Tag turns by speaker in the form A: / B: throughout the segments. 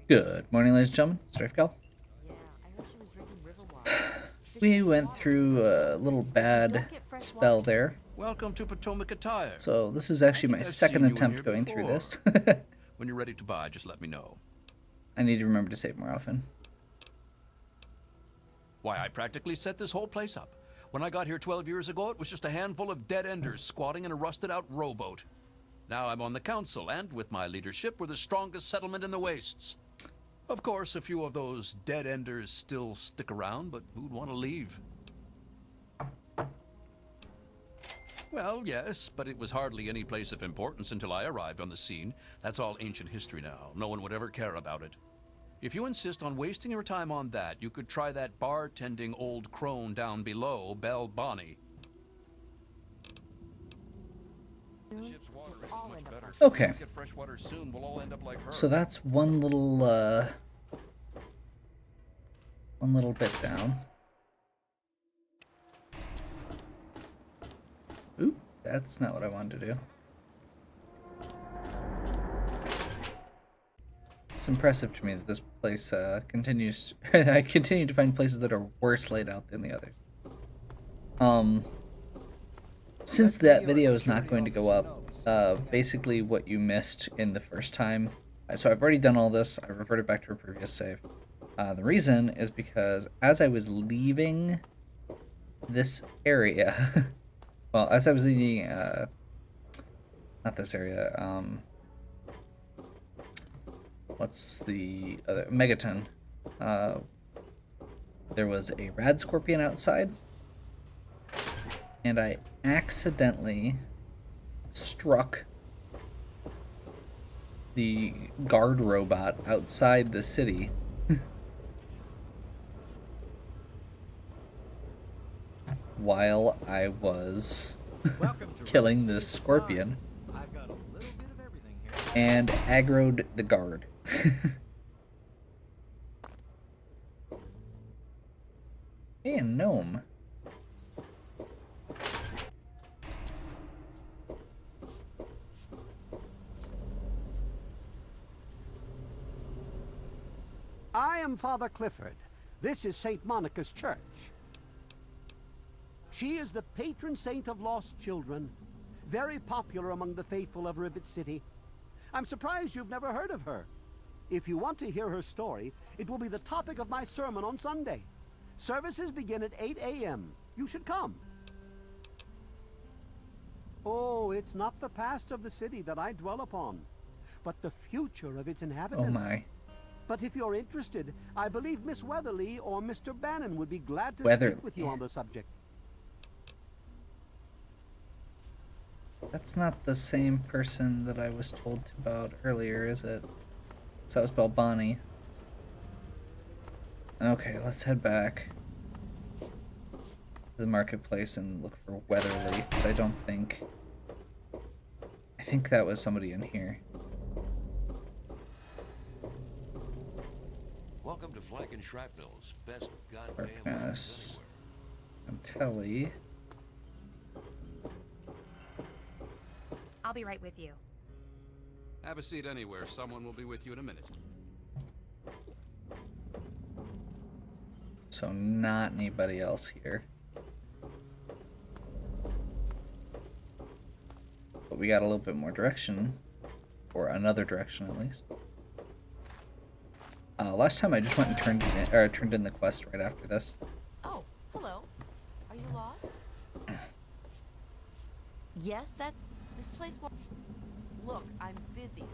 A: Good morning, ladies and gentlemen. Strafe Gal.
B: Yeah, I heard she was drinking river water.
A: We
B: Fishing for
A: went
B: walrus.
A: through a little
B: You
A: bad
B: don't get fresh water.
A: spell there.
C: Welcome to Potomac Attire.
A: So this is
C: I
A: actually
C: think
A: my
C: I've
A: second
C: seen you in here
A: attempt going through
C: before.
A: this.
C: When you're ready to buy, just let me know.
A: I need to remember to save more often.
C: Why, I practically set this whole place up. When I got here 12 years ago, it was just a handful of dead-enders squatting in a rusted-out rowboat. Now I'm on the council, and with my leadership, we're the strongest settlement in the wastes. Of course, a few of those dead-enders still stick around, but who'd want to leave? Well, yes, but it was hardly any place of importance until I arrived on the scene. That's all ancient history now. No one would ever care about it. If you insist on wasting your time on that, you could try that bartending old crone down below, Belle Bonnie. The ship's water isn't much better.
A: Okay.
C: Get fresh water soon, we'll all end up like her.
A: So that's one little bit down. Oop, that's not what I wanted to do. It's impressive to me that this place continues. I continue to find places that are worse laid out than the others. Since that video is not going to go up, basically what you missed in the first time. So I've already done all this. I reverted back to a previous save. The reason is because as I was leaving this area, well, as I was leaving, not this area, what's the other, Megaton, there was a rad scorpion outside, and I accidentally struck the guard robot outside the city. While I was killing this scorpion and aggroed the guard. Hey, a gnome.
D: I am Father Clifford. This is St. Monica's Church. She is the patron saint of lost children, very popular among the faithful of Rivet City. I'm surprised you've never heard of her. If you want to hear her story, it will be the topic of my sermon on Sunday. Services begin at 8 a.m. You should come. Oh, it's not the past of the city that I dwell upon, but the future of its inhabitants.
A: Oh my.
D: But if you're interested, I believe Miss Weatherly or Mr. Bannon would be glad to speak with you on the subject.
A: That's not the same person that I was told about earlier, is it? So that was spelled Bonnie. Okay, let's head back to the marketplace and look for Weatherly, because I think that was somebody in here.
C: Welcome to Flank and Shrapnel's best goddamn
A: Darkness. And Telly.
B: I'll be right with you.
C: Have a seat anywhere. Someone will be with you in a minute.
A: So not anybody else here. But we got a little bit more direction. Or another direction at least. Last time I just went and turned in the quest right after this.
B: Oh, hello. Are you lost? Yes, this place. Look, I'm busy.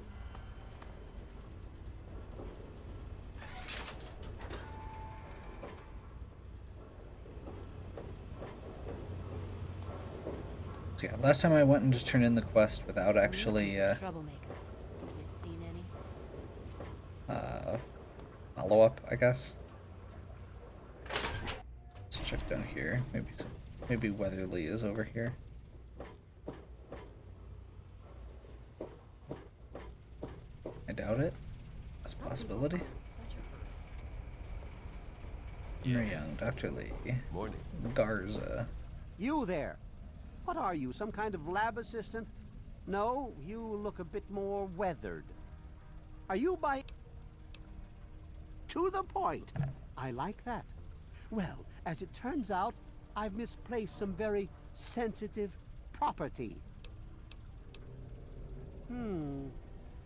A: So yeah, last time I went and just turned in the quest without actually
B: Troublemaker. You seen any?
A: follow up, I guess. Let's check down here. Maybe Weatherly is over here. I doubt it. That's a possibility. Henry Young, Dr. Lee.
C: Morning.
A: Garza.
D: You there. What are you, some kind of lab assistant? No, you look a bit more weathered. Are you by... To the point. I like that. Well, as it turns out, I've misplaced some very sensitive property.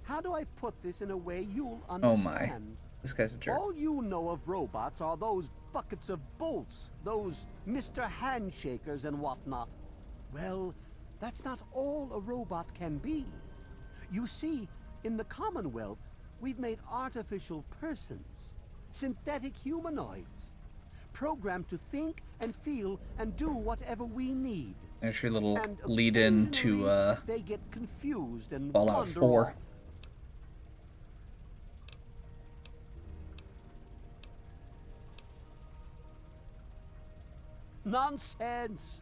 D: How do I put this in a way you'll
A: Oh my.
D: understand?
A: This guy's a jerk.
D: All you know of robots are those buckets of bolts, those Mr. Handshakers and whatnot. Well, that's not all a robot can be. You see, in the Commonwealth, we've made artificial persons, synthetic humanoids, programmed to think and feel and do whatever we need.
A: There's your little
D: And
A: lead in to
D: occasionally, they get confused and
A: Fallout
D: wander
A: 4.
D: off. Nonsense!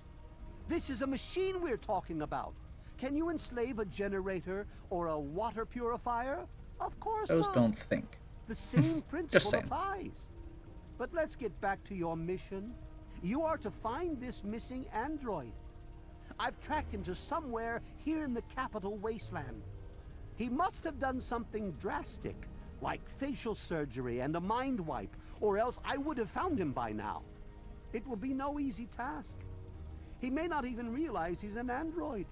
D: This is a machine we're talking about. Can you enslave a generator or a water purifier? Of course
A: those
D: not.
A: don't think.
D: The same principle
A: saying.
D: applies. But let's get back to your mission. You are to find this missing android. I've tracked him to somewhere here in the capital wasteland. He must have done something drastic, like facial surgery and a mind wipe, or else I would have found him by now. It will be no easy task. He may not even realize he's an android.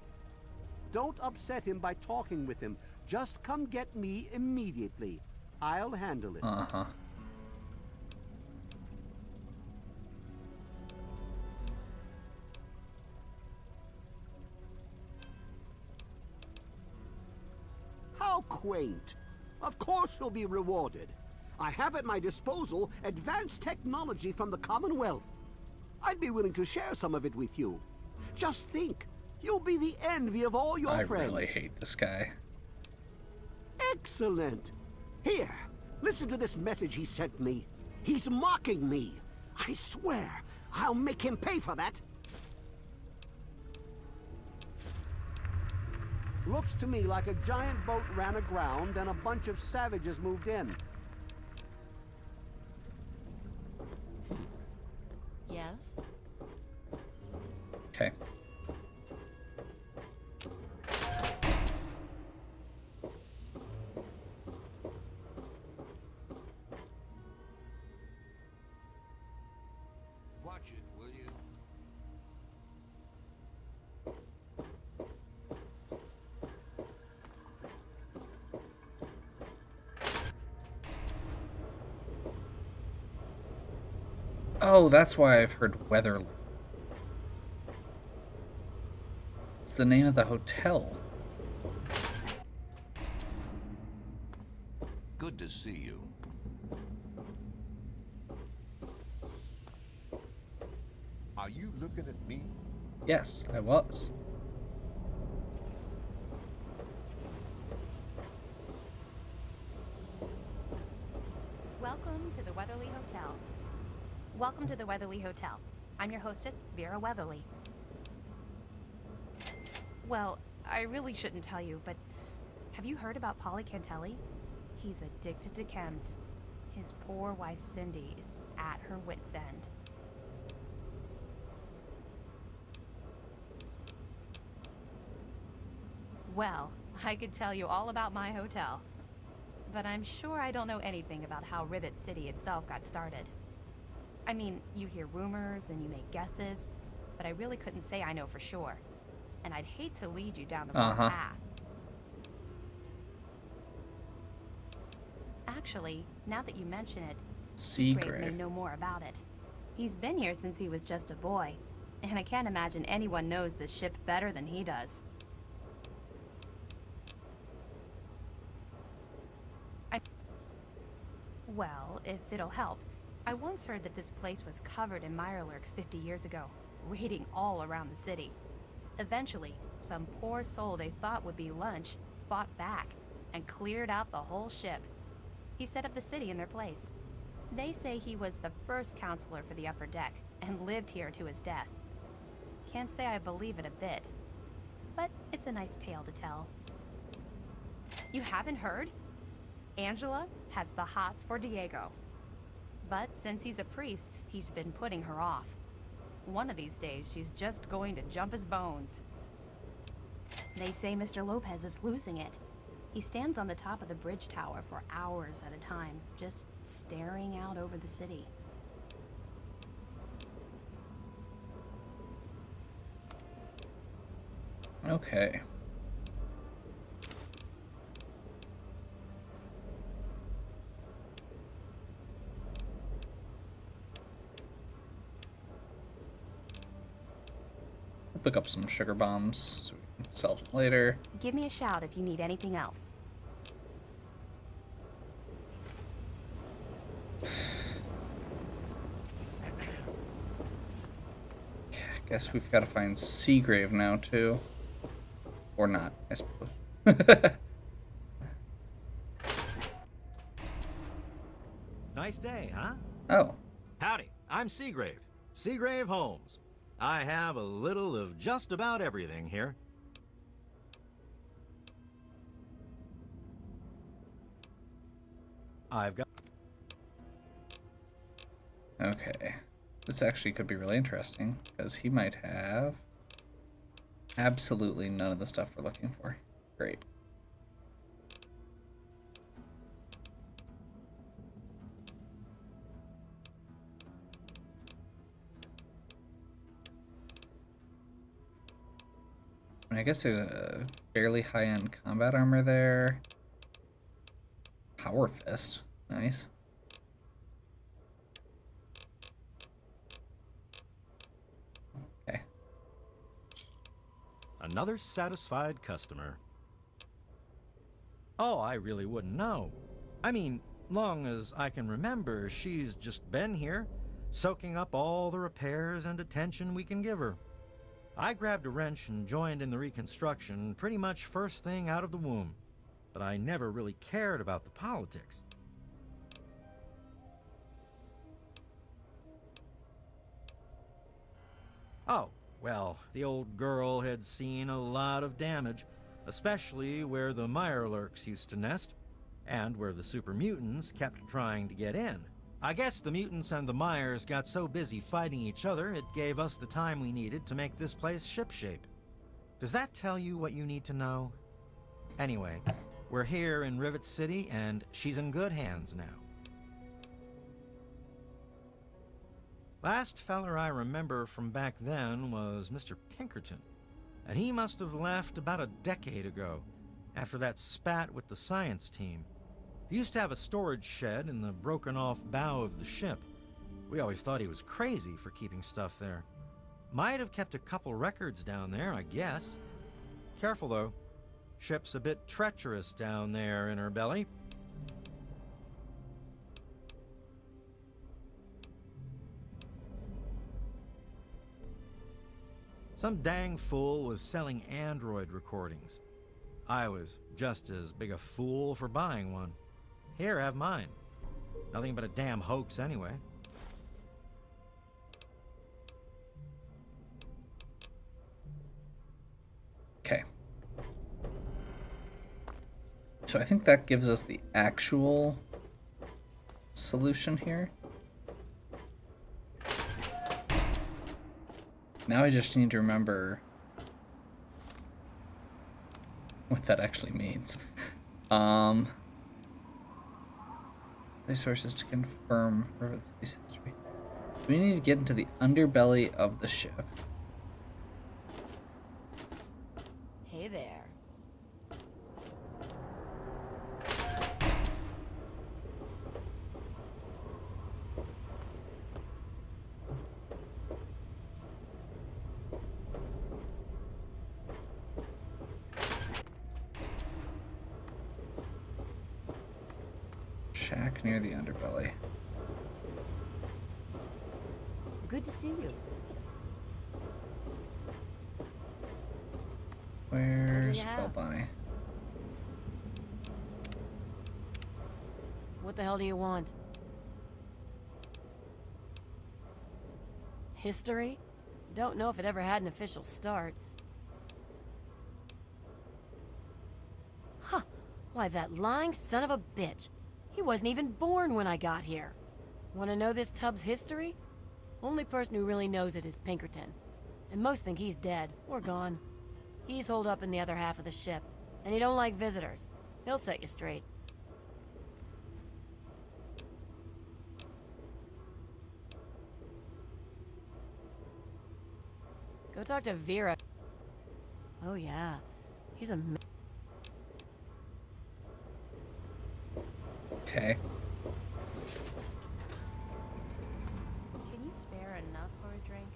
D: Don't upset him by talking with him. Just come get me immediately. I'll handle it.
A: Uh-huh.
D: How quaint. Of course you'll be rewarded. I have at my disposal advanced technology from the Commonwealth. I'd be willing to share some of it with you. Just think, you'll be the envy of all your
A: I
D: friends.
A: really hate this guy.
D: Excellent. Here, listen to this message he sent me. He's mocking me. I swear, I'll make him pay for that. Looks to me like a giant boat ran aground and a bunch of savages moved in.
B: Yes?
A: Okay.
C: Watch it, will you?
A: Oh, that's why I've heard Weatherly. It's the name of the hotel.
C: Good to see you.
E: Are you looking at me?
A: Yes, I was.
F: Welcome to the Weatherly Hotel. Welcome to the Weatherly Hotel. I'm your hostess, Vera Weatherly. Well, I really shouldn't tell you, but have you heard about Polly Cantelli? He's addicted to chems. His poor wife, Cindy, is at her wit's end. Well, I could tell you all about my hotel, but I'm sure I don't know anything about how Rivet City itself got started. I mean, you hear rumors and you make guesses, but I really couldn't say I know for sure. And I'd hate to lead you down the wrong path. Actually, now that you mention it, Seagrave may know more about it. He's been here since he was just a boy, and I can't imagine anyone knows this ship better than he does. Well, if it'll help, I once heard that this place was covered in mirelurks 50 years ago, raiding all around the city. Eventually, some poor soul they thought would be lunch fought back and cleared out the whole ship. He set up the city in their place. They say he was the first counselor for the upper deck and lived here to his death. Can't say I believe it a bit, but it's a nice tale to tell. You haven't heard? Angela has the hots for Diego. But since he's a priest, he's been putting her off. One of these days, she's just going to jump his bones. They say Mr. Lopez is losing it. He stands on the top of the bridge tower for hours at a time, just staring out over the city.
A: Okay. We'll pick up some sugar bombs so we can sell them later.
F: Give me a shout if you need anything else.
A: Guess we've got to find Seagrave now, too. Or not, I suppose.
G: Nice day, huh?
A: Oh.
G: Howdy, I'm Seagrave. Seagrave Holmes. I have a little of just about everything here. I've got...
A: Okay. This actually could be really interesting, because he might have absolutely none of the stuff we're looking for. Great. And I guess there's a fairly high-end combat armor there. Power Fist. Nice. Okay.
G: Another satisfied customer. Oh, I really wouldn't know. I mean, long as I can remember, she's just been here, soaking up all the repairs and attention we can give her. I grabbed a wrench and joined in the reconstruction pretty much first thing out of the womb, but I never really cared about the politics. Oh, well, the old girl had seen a lot of damage, especially where the Mirelurks used to nest, and where the super mutants kept trying to get in. I guess the mutants and the Myers got so busy fighting each other, it gave us the time we needed to make this place shipshape. Does that tell you what you need to know? Anyway, we're here in Rivet City, and she's in good hands now. Last feller I remember from back then was Mr. Pinkerton, and he must have left about a decade ago, after that spat with the science team. He used to have a storage shed in the broken-off bow of the ship. We always thought he was crazy for keeping stuff there. Might have kept a couple records down there, I guess. Careful, though. Ship's a bit treacherous down there in her belly. Some dang fool was selling Android recordings. I was just as big a fool for buying one. Here, have mine. Nothing but a damn hoax anyway.
A: Okay. So I think that gives us the actual solution here. Now I just need to remember what that actually means. Resources to confirm Rivet's history. We need to get into the underbelly of the ship.
B: Hey there.
A: Shack near the underbelly.
B: Good to see you.
A: Where's
B: Yeah.
A: Bell Bonnie?
B: What the hell do you want? History? Don't know if it ever had an official start. Huh. Why, that lying son of a bitch. He wasn't even born when I got here. Want to know this tub's history? Only person who really knows it is Pinkerton. And most think he's dead, or gone. He's holed up in the other half of the ship, and he don't like visitors. He'll set you straight. Go talk to Vera. Oh yeah, he's a...
A: Okay.
F: Can you spare enough for a drink?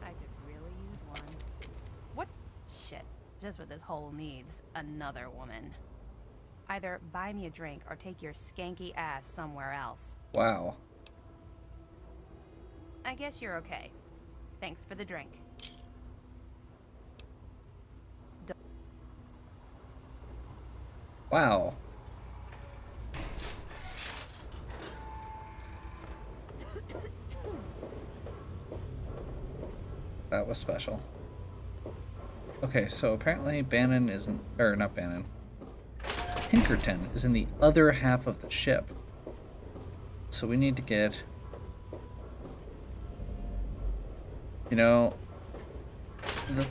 F: I could really use one. What? Shit. Just what this hole needs. Another woman. Either buy me a drink or take your skanky ass somewhere else.
A: Wow.
F: I guess you're okay. Thanks for the drink.
A: Wow. That was special. Okay, so apparently Bannon isn't, or not Bannon. Pinkerton is in the other half of the ship. So we need to get... You know, the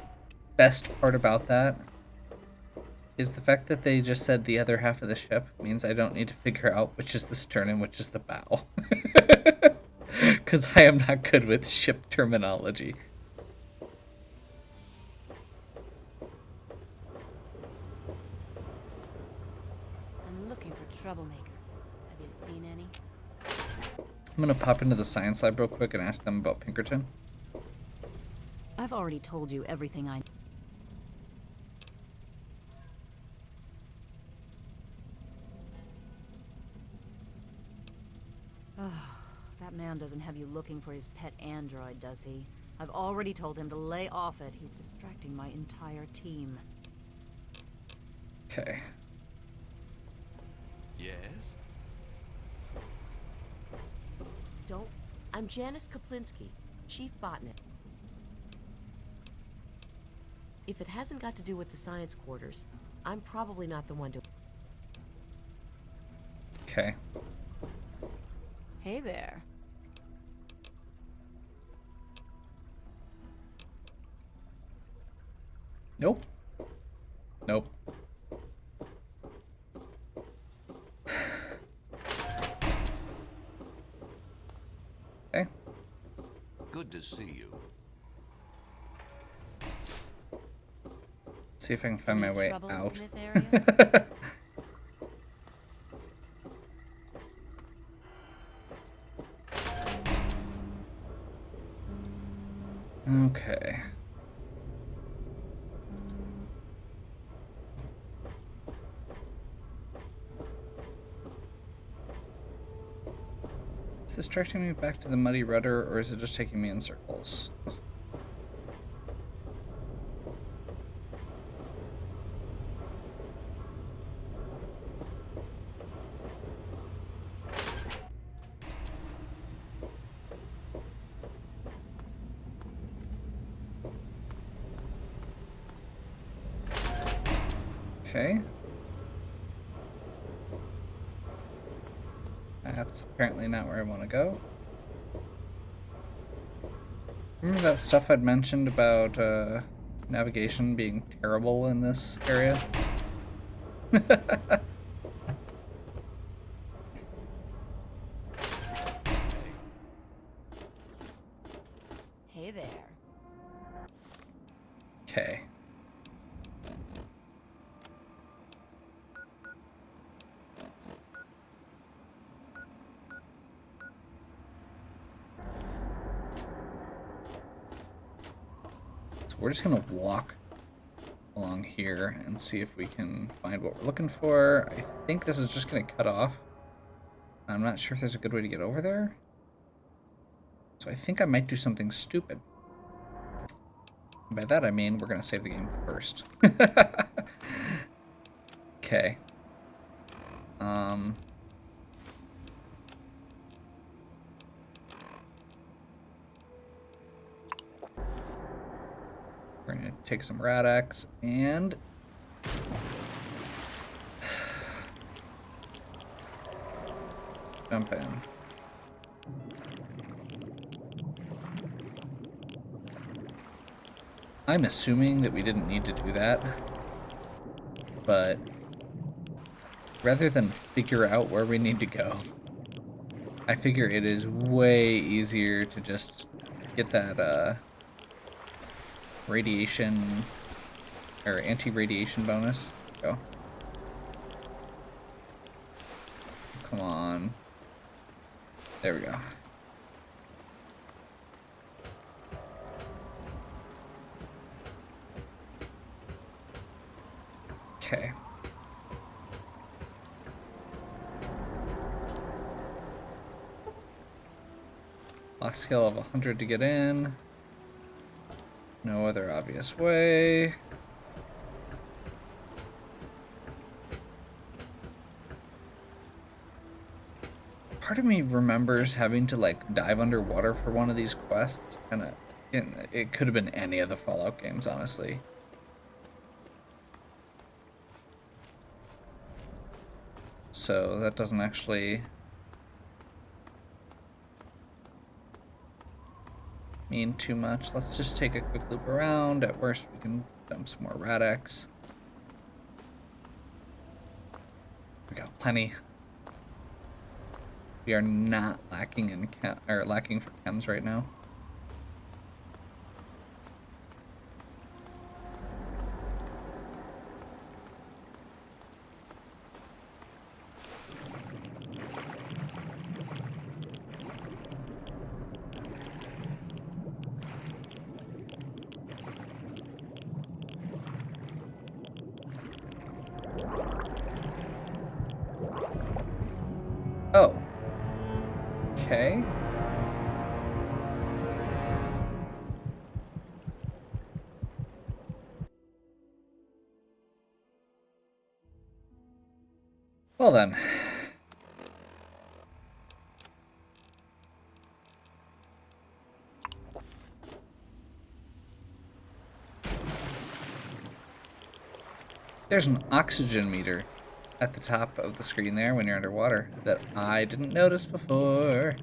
A: best part about that is the fact that they just said the other half of the ship means I don't need to figure out which is the stern and which is the bow. Because I am not good with ship terminology.
B: I'm looking for troublemakers. Have you seen any?
A: I'm going to pop into the science lab real quick and ask them about Pinkerton.
B: I've already told you everything I... That man doesn't have you looking for his pet android, does he? I've already told him to lay off it. He's distracting my entire team.
A: Okay.
C: Yes?
H: Don't. I'm Janice Kaplinsky, Chief Botanist. If it hasn't got to do with the science quarters, I'm probably not the one to...
A: Okay.
B: Hey there.
A: Nope. Nope. Okay.
C: Good to see you.
A: See if I can find my way
B: Trouble
A: out.
B: in this area?
A: Okay. Is this directing me back to the muddy rudder, or is it just taking me in circles? Okay. That's apparently not where I want to go. Remember that stuff I'd mentioned about navigation being terrible in this area?
B: Hey there.
A: Okay. We're just gonna walk along here and see if we can find what we're looking for. I think this is just gonna cut off. I'm not sure if there's a good way to get over there. So I think I might do something stupid. By that I mean we're gonna save the game first. Okay. We're gonna take some Rad-X and jump in. I'm assuming that we didn't need to do that, but rather than figure out where we need to go, I figure it is way easier to just get that radiation or anti-radiation bonus. Go. Come on. There we go. Okay. Lock skill of 100 to get in. No other obvious way. Part of me remembers having to like dive underwater for one of these quests, and it could have been any of the Fallout games, honestly. So that doesn't actually mean too much. Let's just take a quick loop around. At worst, we can dump some more Rad-X. We got plenty. We are not lacking in lacking for chems right now. Oh. Okay. Well then. There's an oxygen meter at the top of the screen there when you're underwater that I didn't notice before.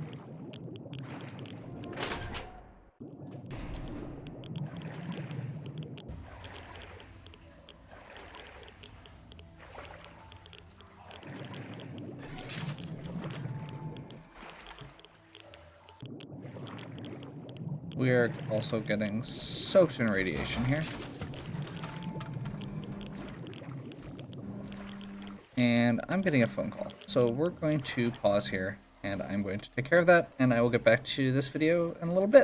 A: We're also getting soaked in radiation here. And I'm getting a phone call. So we're going to pause here, and I'm going to take care of that, and I will get back to this video in a little bit.